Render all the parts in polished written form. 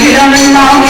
இளமெல்லாம்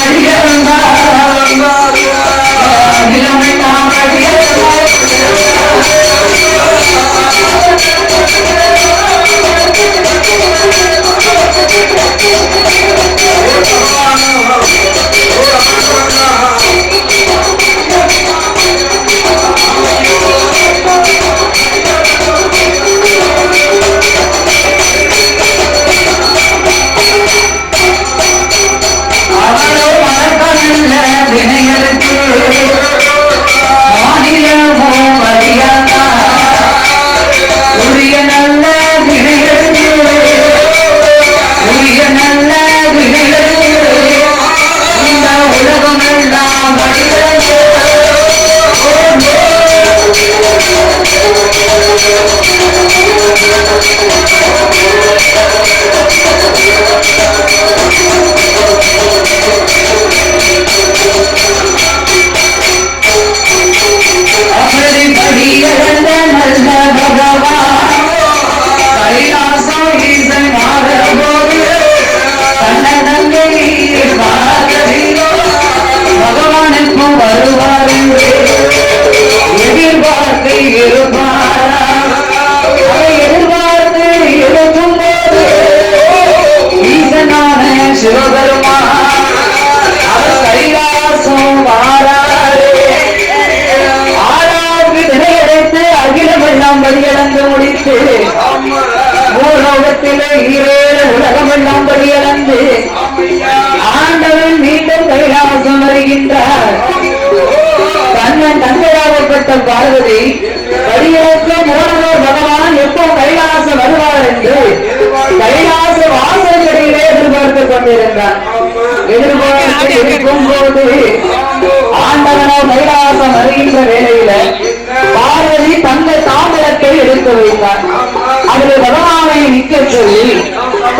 உலகமெல்லாம் படியளந்து ஆண்டவன் மீண்டும் கைலாசம் வருகின்றார். தன்னன் தந்தையாகப்பட்ட பார்வதி படியளக்க மூலவர் பகவான் எப்போ கைலாசம் வருவார் என்று கைலாச வாசல்களிலே எதிர்பார்த்துக் கொண்டிருந்தார். எதிர்பார்த்து இருக்கும் போது ஆண்டவனோ கைலாசம் வருகின்ற வேளையில பார்வதி தங்கள் தாமரத்தை எடுத்து வைத்தார். அதில் பகவானை நிற்க சொல்லி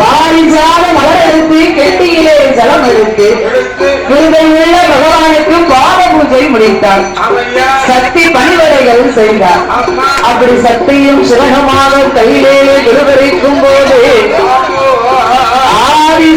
பாரிசாத மலர் எடுத்து கெட்டியிலே ஜலம் எடுத்து உள்ள பகவானுக்கு பாத பூஜை முடித்தார். சக்தி பணிவரைகள் செய்தார். அப்படி சக்தியும் சிவகமாக கையிலே விருவரிக்கும் போது ஆதி